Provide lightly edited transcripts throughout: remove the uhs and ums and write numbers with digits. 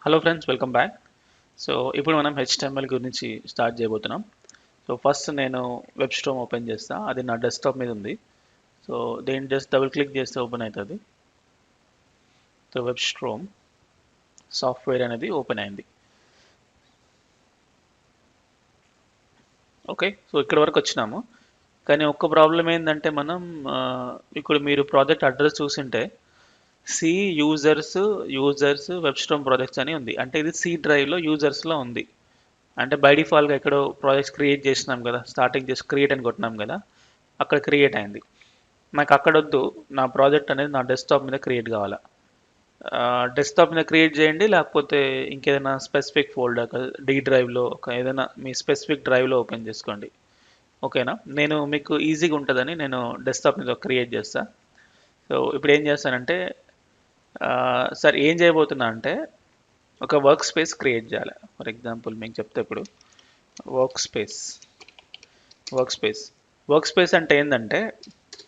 Hello friends, welcome back. So ఇప్పుడు మనం HTML గురించి స్టార్ట్ చేయబోతున్నాం. సో ఫస్ట్ నేను వెబ్ స్ట్రోమ్ ఓపెన్ చేస్తా. అది నా డెస్క్టాప్ మీద ఉంది. సో దీన్ని జస్ట్ డబుల్ క్లిక్ చేస్తే ఓపెన్ అవుతుంది. సో వెబ్ స్ట్రోమ్ సాఫ్ట్వేర్ అనేది ఓపెన్ అయింది. ఓకే, సో ఇక్కడ వరకు వచ్చినాము. కానీ ఒక్క ప్రాబ్లం ఏంటంటే మనం ఇప్పుడు మీరు ప్రాజెక్ట్ అడ్రస్ చూసింటే C users WebStorm projects అని ఉంది. అంటే ఇది సి డ్రైవ్లో యూజర్స్లో ఉంది. అంటే బై డిఫాల్ట్గా ఎక్కడో ప్రాజెక్ట్స్ క్రియేట్ చేసినాం కదా, స్టార్టింగ్ చేసి క్రియేట్ అని కొట్టినాం కదా, అక్కడ క్రియేట్ అయింది. నాకు అక్కడ వద్దు, నా ప్రాజెక్ట్ అనేది నా డెస్క్టాప్ మీద క్రియేట్ కావాలా. డెస్క్టాప్ మీద క్రియేట్ చేయండి, లేకపోతే ఇంకేదైనా స్పెసిఫిక్ ఫోల్డర్ డి డ్రైవ్లో ఒక ఏదైనా మీ స్పెసిఫిక్ డ్రైవ్లో ఓపెన్ చేసుకోండి. ఓకేనా, నేను మీకు ఈజీగా ఉంటుందని నేను డెస్క్టాప్ మీద క్రియేట్ చేస్తా. సో ఇప్పుడు ఏం చేస్తానంటే సార్ ఏం చేయబోతున్నా అంటే ఒక వర్క్ స్పేస్ క్రియేట్ చేయాలి. ఫర్ ఎగ్జాంపుల్ మీకు చెప్తే ఇప్పుడు వర్క్ స్పేస్ అంటే ఏంటంటే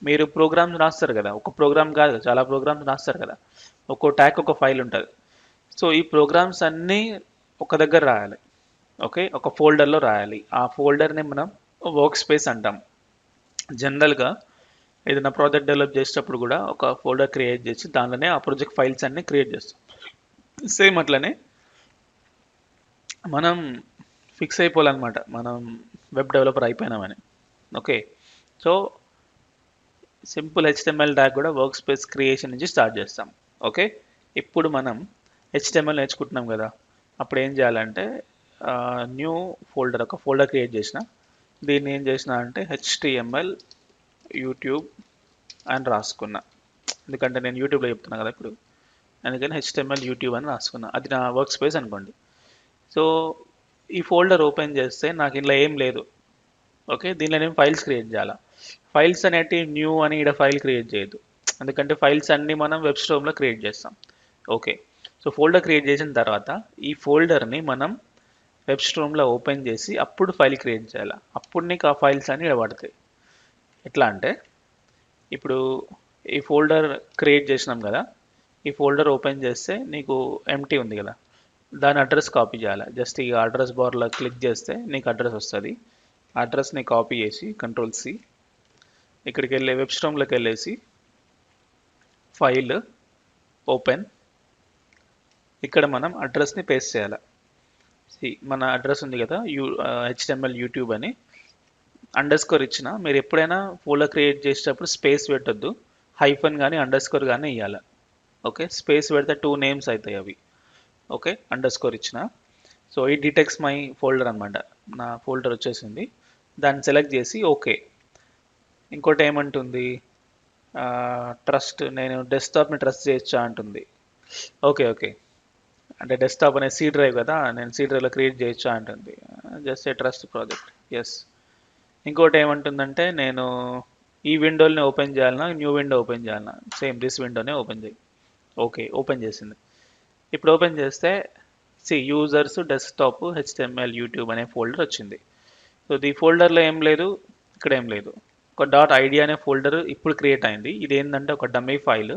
మీరు ప్రోగ్రామ్స్ రాస్తారు కదా, ఒక ప్రోగ్రామ్ కాదు చాలా ప్రోగ్రామ్స్ రాస్తారు కదా, ఒక్కో ట్యాగ్ ఒక ఫైల్ ఉంటుంది. సో ఈ ప్రోగ్రామ్స్ అన్నీ ఒక దగ్గర రాయాలి. ఓకే, ఒక ఫోల్డర్లో రాయాలి. ఆ ఫోల్డర్ని మనం వర్క్ స్పేస్ అంటాం. జనరల్గా ఏదైనా ప్రాజెక్ట్ డెవలప్ చేసేటప్పుడు కూడా ఒక ఫోల్డర్ క్రియేట్ చేసి దానిలోనే ఆ ప్రాజెక్ట్ ఫైల్స్ అన్నీ క్రియేట్ చేస్తాం. సేమ్ అట్లనే మనం ఫిక్స్ అయిపోవాలన్నమాట, మనం వెబ్ డెవలపర్ అయిపోయినామని. Okay, so simple HTML tag కూడా వర్క్ స్పేస్ క్రియేషన్ నుంచి స్టార్ట్ చేస్తాం. ఓకే, ఇప్పుడు మనం HTML నేర్చుకుంటున్నాం కదా, అప్పుడు ఏం చేయాలంటే న్యూ ఫోల్డర్, ఒక ఫోల్డర్ క్రియేట్ చేసిన. దీన్ని ఏం చేసిన అంటే HTML యూట్యూబ్ అని రాసుకున్నా. ఎందుకంటే నేను యూట్యూబ్లో చెప్తున్నా కదా ఇప్పుడు, అందుకని HTML యూట్యూబ్ అని రాసుకున్నా. అది నా వర్క్ స్పేస్ అనుకోండి. సో ఈ ఫోల్డర్ ఓపెన్ చేస్తే నాకు ఇంట్లో ఏం లేదు. ఓకే, దీనిలో నేను ఫైల్స్ క్రియేట్ చేయాలా. ఫైల్స్ అనేటివి న్యూ అని ఇక్కడ ఫైల్ క్రియేట్ చేయొద్దు, ఎందుకంటే ఫైల్స్ అన్నీ మనం వెబ్ స్ట్రోమ్లో క్రియేట్ చేస్తాం. ఓకే, సో ఫోల్డర్ క్రియేట్ చేసిన తర్వాత ఈ ఫోల్డర్ని మనం వెబ్ స్ట్రోమ్లో ఓపెన్ చేసి అప్పుడు ఫైల్ క్రియేట్ చేయాలి. అప్పుడు నీకు ఆ ఫైల్స్ అన్నీ ఇక్కడ పడతాయి. ఎట్లా అంటే ఇప్పుడు ఈ ఫోల్డర్ క్రియేట్ చేసినాం కదా, ఈ ఫోల్డర్ ఓపెన్ చేస్తే నీకు ఎంటీ ఉంది కదా, దాని అడ్రస్ కాపీ చేయాలి. జస్ట్ ఈ అడ్రస్ బార్లో క్లిక్ చేస్తే నీకు అడ్రస్ వస్తుంది. అడ్రస్ని కాపీ చేసి Ctrl+C, ఇక్కడికి వెళ్ళి వెబ్ స్ట్రోమ్లోకి వెళ్ళేసి ఫైల్ ఓపెన్, ఇక్కడ మనం అడ్రస్ని పేస్ట్ చేయాలి. మన అడ్రస్ ఉంది కదా HTML యూట్యూబ్ అని అండర్స్కోర్ ఇచ్చిన. మీరు ఎప్పుడైనా ఫోల్డర్ క్రియేట్ చేసేటప్పుడు స్పేస్ పెట్టద్దు, హైఫన్ కానీ అండర్స్కోర్ కానీ ఇవ్వాలి. ఓకే, స్పేస్ పెడితే 2 నేమ్స్ అవుతాయి అవి. ఓకే, అండర్స్కోర్ ఇచ్చిన. సో ఈ డిటెక్ట్స్ మై ఫోల్డర్ అనమాట, నా ఫోల్డర్ వచ్చేసింది. దాన్ని సెలెక్ట్ చేసి ఓకే. ఇంకోటి ఏమంటుంది, ట్రస్ట్, నేను డెస్క్టాప్ని ట్రస్ట్ చేయొచ్చా అంటుంది. ఓకే ఓకే, అంటే డెస్క్టాప్ అనే సి డ్రైవ్ కదా, నేను సి డ్రైవ్లో క్రియేట్ చేయొచ్చా అంటుంది. Just a trust project, yes. ఇంకోటి ఏమంటుందంటే నేను ఈ విండోని ఓపెన్ చేయాలన్నా న్యూ విండో ఓపెన్ చేయాలన్నా, సేమ్ దిస్ విండోనే ఓపెన్ చేయి. ఓకే, ఓపెన్ చేసింది. ఇప్పుడు ఓపెన్ చేస్తే యూజర్స్ డెస్క్టాప్ HTML యూట్యూబ్ అనే ఫోల్డర్ వచ్చింది. సో ఈ ఫోల్డర్లో ఏం లేదు, ఇక్కడ ఏం లేదు. ఒక .id అనే ఫోల్డర్ ఇప్పుడు క్రియేట్ అయింది. ఇది ఏంటంటే ఒక dummy file,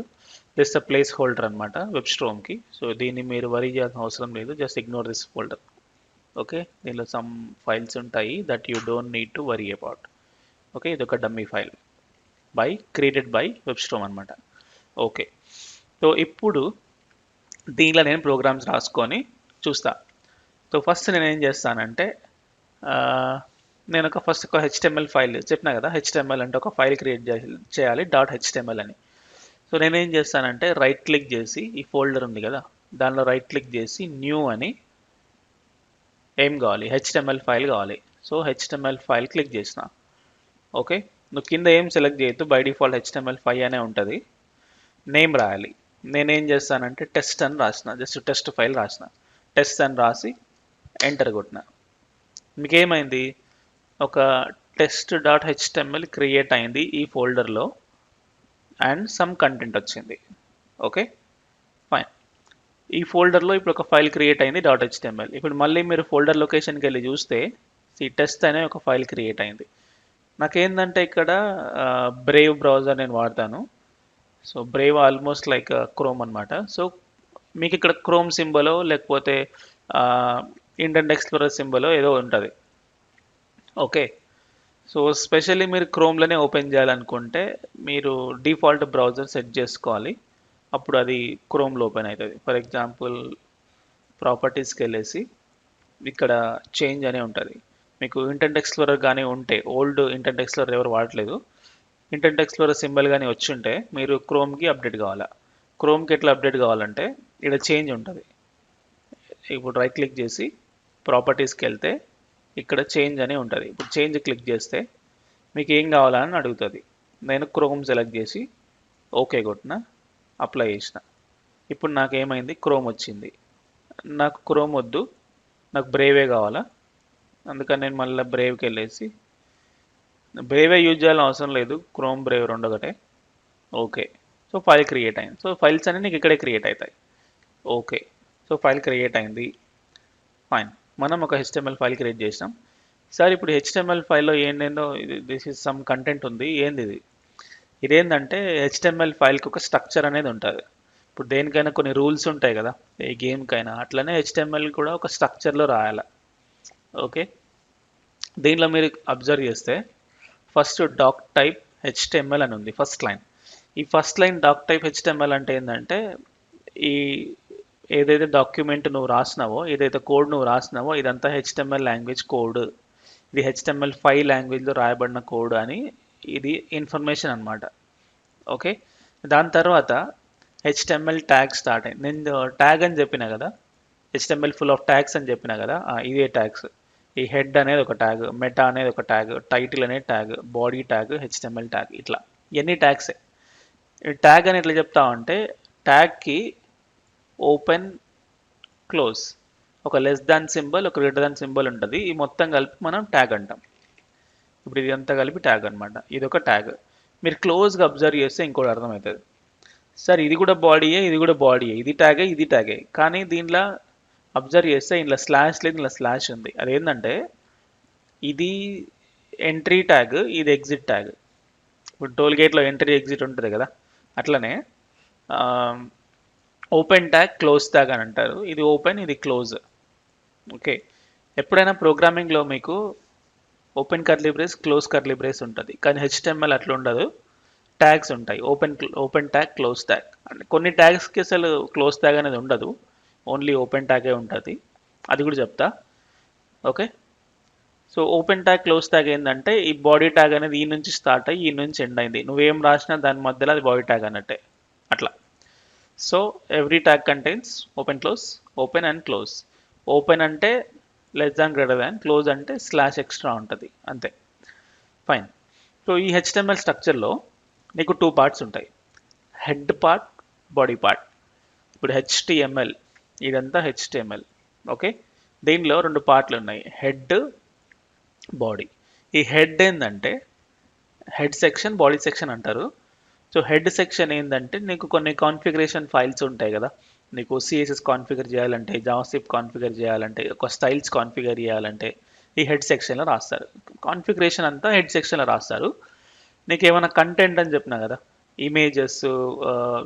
just place holder అనమాట వెబ్ స్ట్రోమ్కి. సో దీన్ని మీరు వరీ చేయాల్సిన అవసరం లేదు, just ignore this folder. Okay, దీనిలో సమ్ ఫైల్స్ ఉంటాయి that you don't need to worry about. Okay, ఇది ఒక dummy file created by web storm అనమాట. ఓకే, సో ఇప్పుడు దీనిలో నేను ప్రోగ్రామ్స్ రాసుకొని చూస్తా. సో ఫస్ట్ నేను ఏం చేస్తానంటే నేను ఫస్ట్ ఒక HTML ఫైల్ చెప్పినా కదా, HTML అంటే ఒక ఫైల్ క్రియేట్ చేయాలి .html అని. సో నేనేం చేస్తానంటే రైట్ క్లిక్ చేసి ఈ ఫోల్డర్ ఉంది కదా, దానిలో రైట్ క్లిక్ చేసి న్యూ అని ఏం కావాలి, HTML ఫైల్ కావాలి. సో HTML ఫైల్ క్లిక్ చేసిన. ఓకే, నువ్వు కింద ఏం సెలెక్ట్ చేయొద్దు, బై డిఫాల్ట్ HTML5 అనే ఉంటుంది. నేమ్ రాయాలి. నేనేం చేస్తానంటే టెస్ట్ అని రాసిన, జస్ట్ టెస్ట్ ఫైల్ రాసిన. టెస్ట్ అని రాసి ఎంటర్ కొట్టిన. మీకేమైంది, ఒక test.html క్రియేట్ అయింది ఈ ఫోల్డర్లో అండ్ సమ్ కంటెంట్ వచ్చింది. ఓకే ఫైన్, ఈ ఫోల్డర్లో ఇప్పుడు ఒక ఫైల్ క్రియేట్ అయింది .html. ఇప్పుడు మళ్ళీ మీరు ఫోల్డర్ లొకేషన్కి వెళ్ళి చూస్తే టెస్ట్ అనే ఒక ఫైల్ క్రియేట్ అయింది. నాకేందంటే ఇక్కడ బ్రేవ్ బ్రౌజర్ నేను వాడతాను. So Brave almost like chrome అనమాట. సో మీకు ఇక్కడ క్రోమ్ సింబలో లేకపోతే ఇంటర్నెట్ ఎక్స్ప్లోరర్ సింబలో ఏదో ఉంటుంది. ఓకే, సో స్పెషల్లీ మీరు క్రోమ్లోనే ఓపెన్ చేయాలనుకుంటే మీరు డిఫాల్ట్ బ్రౌజర్ సెట్ చేసుకోవాలి. అప్పుడు అది క్రోమ్లో ఓపెన్ అవుతుంది. ఫర్ ఎగ్జాంపుల్ ప్రాపర్టీస్కి వెళ్ళేసి ఇక్కడ చేంజ్ అనే ఉంటుంది. మీకు ఇంటర్నెట్ ఎక్స్ప్లోరర్ కానీ ఉంటే, ఓల్డ్ ఇంటర్నెట్ ఎక్స్ప్లోరర్ ఎవరు వాడట్లేదు, ఇంటర్నెట్ ఎక్స్ప్లోరర్ సింబల్ కానీ వచ్చి ఉంటే మీరు క్రోమ్కి అప్డేట్ కావాలా. క్రోమ్కి ఎట్లా అప్డేట్ కావాలంటే ఇక్కడ చేంజ్ ఉంటుంది. ఇప్పుడు రైట్ క్లిక్ చేసి ప్రాపర్టీస్కి వెళ్తే ఇక్కడ చేంజ్ అని ఉంటుంది. ఇప్పుడు చేంజ్ క్లిక్ చేస్తే మీకు ఏం కావాలని అడుగుతుంది. నేను క్రోమ్ సెలెక్ట్ చేసి ఓకే కొట్టిన, అప్లై చేసిన. ఇప్పుడు నాకు ఏమైంది, క్రోమ్ వచ్చింది. నాకు క్రోమ్ వద్దు, నాకు బ్రేవే కావాలా. అందుకని నేను మళ్ళీ బ్రేవ్కి వెళ్ళేసి, బ్రేవే యూజ్ చేయాలని అవసరం లేదు, క్రోమ్ బ్రేవ్ రెండు ఒకటే. ఓకే, సో ఫైల్ క్రియేట్ అయింది. సో ఫైల్స్ అన్నీ నీకు ఇక్కడే క్రియేట్ అవుతాయి. ఓకే, సో ఫైల్ క్రియేట్ అయింది. ఫైన్, మనం ఒక HTML ఫైల్ క్రియేట్ చేసినాం. సార్ ఇప్పుడు HTML ఫైల్లో ఏంటేందో దిస్ ఇస్ సమ్ కంటెంట్ ఉంది, ఏంది ఇది? ఇదేంటంటే HTML ఫైల్కి ఒక స్ట్రక్చర్ అనేది ఉంటుంది. ఇప్పుడు దేనికైనా కొన్ని రూల్స్ ఉంటాయి కదా, ఏ గేమ్కైనా, అట్లనే HTML కూడా ఒక స్ట్రక్చర్లో రాయాలి. ఓకే, దీనిలో మీరు అబ్జర్వ్ చేస్తే ఫస్ట్ డాక్ టైప్ HTML అని ఉంది, ఫస్ట్ లైన్. ఈ first line doc type HTML అంటే ఏంటంటే, ఈ ఏదైతే డాక్యుమెంట్ నువ్వు రాసినావో, ఏదైతే కోడ్ నువ్వు రాసినావో ఇదంతా HTML లాంగ్వేజ్ కోడ్, ఇది HTML5 లాంగ్వేజ్లో రాయబడిన కోడ్ అని ఇది ఇన్ఫర్మేషన్ అనమాట. ఓకే, దాని తర్వాత HTML ట్యాగ్ స్టార్ట్ అయింది. నేను ట్యాగ్ అని చెప్పిన కదా, HTML ఫుల్ ఆఫ్ ట్యాగ్స్ అని చెప్పిన కదా, ఇదే ట్యాగ్స్. ఈ హెడ్ అనేది ఒక ట్యాగ్, మెటా అనేది ఒక ట్యాగ్, టైటిల్ అనేది tag, body tag, HTML tag, ఇట్లా ఇవన్నీ ట్యాగ్సే. ట్యాగ్ అని ఎట్లా చెప్తామంటే, ట్యాగ్కి ఓపెన్, క్లోజ్, ఒక లెస్ దాన్ సింబల్, ఒక గ్రేటర్ దాన్ సింబల్ ఉంటుంది. ఈ మొత్తం కలిపి మనం ట్యాగ్ అంటాం. ఇప్పుడు ఇది అంతా కలిపి ట్యాగ్ అనమాట. ఇది ఒక ట్యాగ్. మీరు క్లోజ్గా అబ్జర్వ్ చేస్తే ఇంకోటి అర్థమవుతుంది. సార్ ఇది కూడా బాడీయే, ఇది కూడా బాడీయే, ఇది ట్యాగే, ఇది ట్యాగే, కానీ దీంట్లో అబ్జర్వ్ చేస్తే ఇంట్లో స్లాష్ లేదు, ఇంట్లో స్లాష్ ఉంది. అదేంటంటే ఇది ఎంట్రీ ట్యాగ్, ఇది ఎగ్జిట్ ట్యాగ్. ఇప్పుడు టోల్ గేట్లో ఎంట్రీ ఎగ్జిట్ ఉంటుంది కదా, అట్లనే ఓపెన్ ట్యాగ్, క్లోజ్ ట్యాగ్ అని అంటారు. ఇది ఓపెన్, ఇది క్లోజ్. ఓకే, ఎప్పుడైనా ప్రోగ్రామింగ్లో మీకు open curly brace, close curly brace ఉంటుంది, కానీ HTML అట్లా ఉండదు, ట్యాగ్స్ ఉంటాయి. Open tag, close tag. అంటే కొన్ని ట్యాగ్స్కి అసలు క్లోజ్ ట్యాగ్ అనేది ఉండదు, ఓన్లీ ఓపెన్ ట్యాగే ఉంటుంది. అది కూడా చెప్తా. Okay, so open tag, close tag ఏంటంటే, ఈ బాడీ ట్యాగ్ అనేది ఈ నుంచి స్టార్ట్ అయ్యి ఈ నుంచి ఎండ్ అయింది, నువ్వేం రాసినా దాని మధ్యలో అది బాడీ ట్యాగ్ అన్నట్టే, అట్లా. So every tag contains open, close, open and close. Open అంటే less than, greater than, close అంటే స్లాష్ ఎక్స్ట్రా ఉంటుంది, అంతే. ఫైన్. సో ఈ HTML స్ట్రక్చర్లో నీకు 2 పార్ట్స్ ఉంటాయి, హెడ్ పార్ట్, బాడీ పార్ట్. ఇప్పుడు HTML, ఇదంతా HTML. ఓకే, దీనిలో 2 పార్ట్లు ఉన్నాయి, హెడ్, బాడీ. ఈ హెడ్ ఏంటంటే హెడ్ సెక్షన్, బాడీ సెక్షన్ అంటారు. సో హెడ్ సెక్షన్ ఏంటంటే నీకు కొన్ని కాన్ఫిగరేషన్ ఫైల్స్ ఉంటాయి కదా, నీకు CSS కాన్ఫిగర్ చేయాలంటే, జావాస్క్రిప్ట్ కాన్ఫిగర్ చేయాలంటే, ఒక స్టైల్స్ కాన్ఫిగర్ చేయాలంటే ఈ హెడ్ సెక్షన్లో రాస్తారు. కాన్ఫిగరేషన్ అంతా హెడ్ సెక్షన్లో రాస్తారు. నీకు ఏమైనా కంటెంట్ అని చెప్పినా కదా, ఇమేజెస్,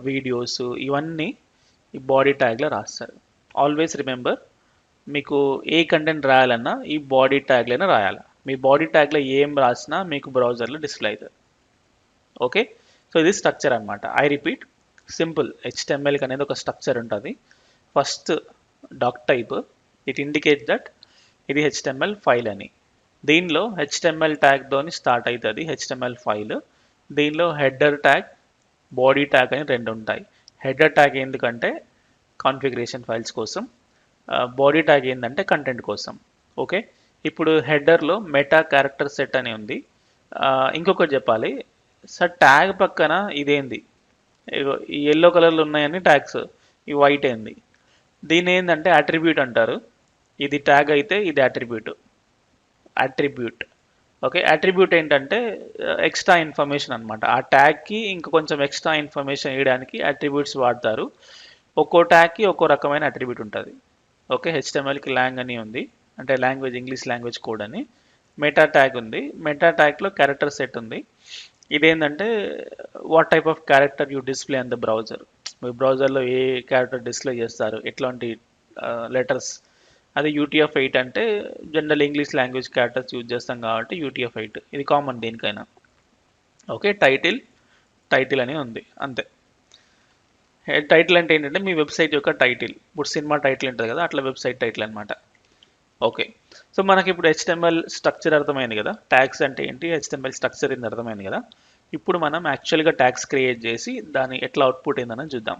వీడియోస్, ఇవన్నీ ఈ బాడీ ట్యాగ్లో రాస్తారు. ఆల్వేస్ రిమెంబర్, మీకు ఏ కంటెంట్ రాయాలన్నా ఈ బాడీ ట్యాగ్లోనే రాయాలి. మీ బాడీ ట్యాగ్లో ఏం రాసినా మీకు బ్రౌజర్లో డిస్ప్లే అవుతుంది. ఓకే, సో ఇది స్ట్రక్చర్ అనమాట. ఐ రిపీట్, సింపుల్ HTML అనేది ఒక స్ట్రక్చర్ ఉంటుంది. First doc type, it indicate that ఇది HTML ఫైల్ అని. దీనిలో HTML ట్యాగ్తోని స్టార్ట్ అవుతుంది HTML ఫైల్. దీనిలో హెడర్ ట్యాగ్, బాడీ ట్యాగ్ అని 2 ఉంటాయి. హెడర్ ట్యాగ్ ఎందుకంటే కాన్ఫిగరేషన్ ఫైల్స్ కోసం, బాడీ ట్యాగ్ ఏంటంటే కంటెంట్ కోసం. ఓకే, ఇప్పుడు హెడర్లో మెటా క్యారెక్టర్ సెట్ అని ఉంది. ఇంకొకటి చెప్పాలి సార్, ట్యాగ్ పక్కన ఇదేంది, ఈ ఎల్లో కలర్లో ఉన్నాయని ట్యాగ్స్, ఈ వైట్ ఏంది, దీని ఏంటంటే అట్రిబ్యూట్ అంటారు. ఇది ట్యాగ్ అయితే ఇది అట్రిబ్యూట్. ఓకే, అట్రిబ్యూట్ ఏంటంటే ఎక్స్ట్రా ఇన్ఫర్మేషన్ అనమాట. ఆ ట్యాగ్కి ఇంకా కొంచెం ఎక్స్ట్రా ఇన్ఫర్మేషన్ ఇవ్వడానికి అట్రిబ్యూట్స్ వాడతారు. ఒక్కో ట్యాగ్కి ఒక్కో రకమైన అట్రిబ్యూట్ ఉంటుంది. ఓకే, HTMLకి లాంగ్ అని ఉంది, అంటే లాంగ్వేజ్, ఇంగ్లీష్ లాంగ్వేజ్ కోడ్ అని. మెటా ట్యాగ్ ఉంది, మెటా ట్యాగ్లో క్యారెక్టర్ సెట్ ఉంది. ఇదేంటంటే what type of character you display on the browser. మీ బ్రౌజర్లో ఏ క్యారెక్టర్ డిస్ప్లే చేస్తారు, ఎట్లాంటి లెటర్స్, అది UTF-8 అంటే general English language characters use చేస్తాం కాబట్టి UTF-8, ఇది కామన్ దేనికైనా. ఓకే, టైటిల్ అని ఉంది అంతే. టైటిల్ అంటే ఏంటంటే మీ వెబ్సైట్ యొక్క టైటిల్, ఇప్పుడు సినిమా టైటిల్ ఉంటుంది కదా, అట్లా వెబ్సైట్ టైటిల్ అనమాట. ఓకే, సో మనకి ఇప్పుడు HTML స్ట్రక్చర్ అర్థమైంది కదా, ట్యాగ్స్ అంటే ఏంటి, HTML స్ట్రక్చర్ ఏంటి అర్థమైంది కదా. ఇప్పుడు మనం యాక్చువల్గా ట్యాగ్స్ క్రియేట్ చేసి దాని ఎట్లా అవుట్పుట్ ఏందని చూద్దాం.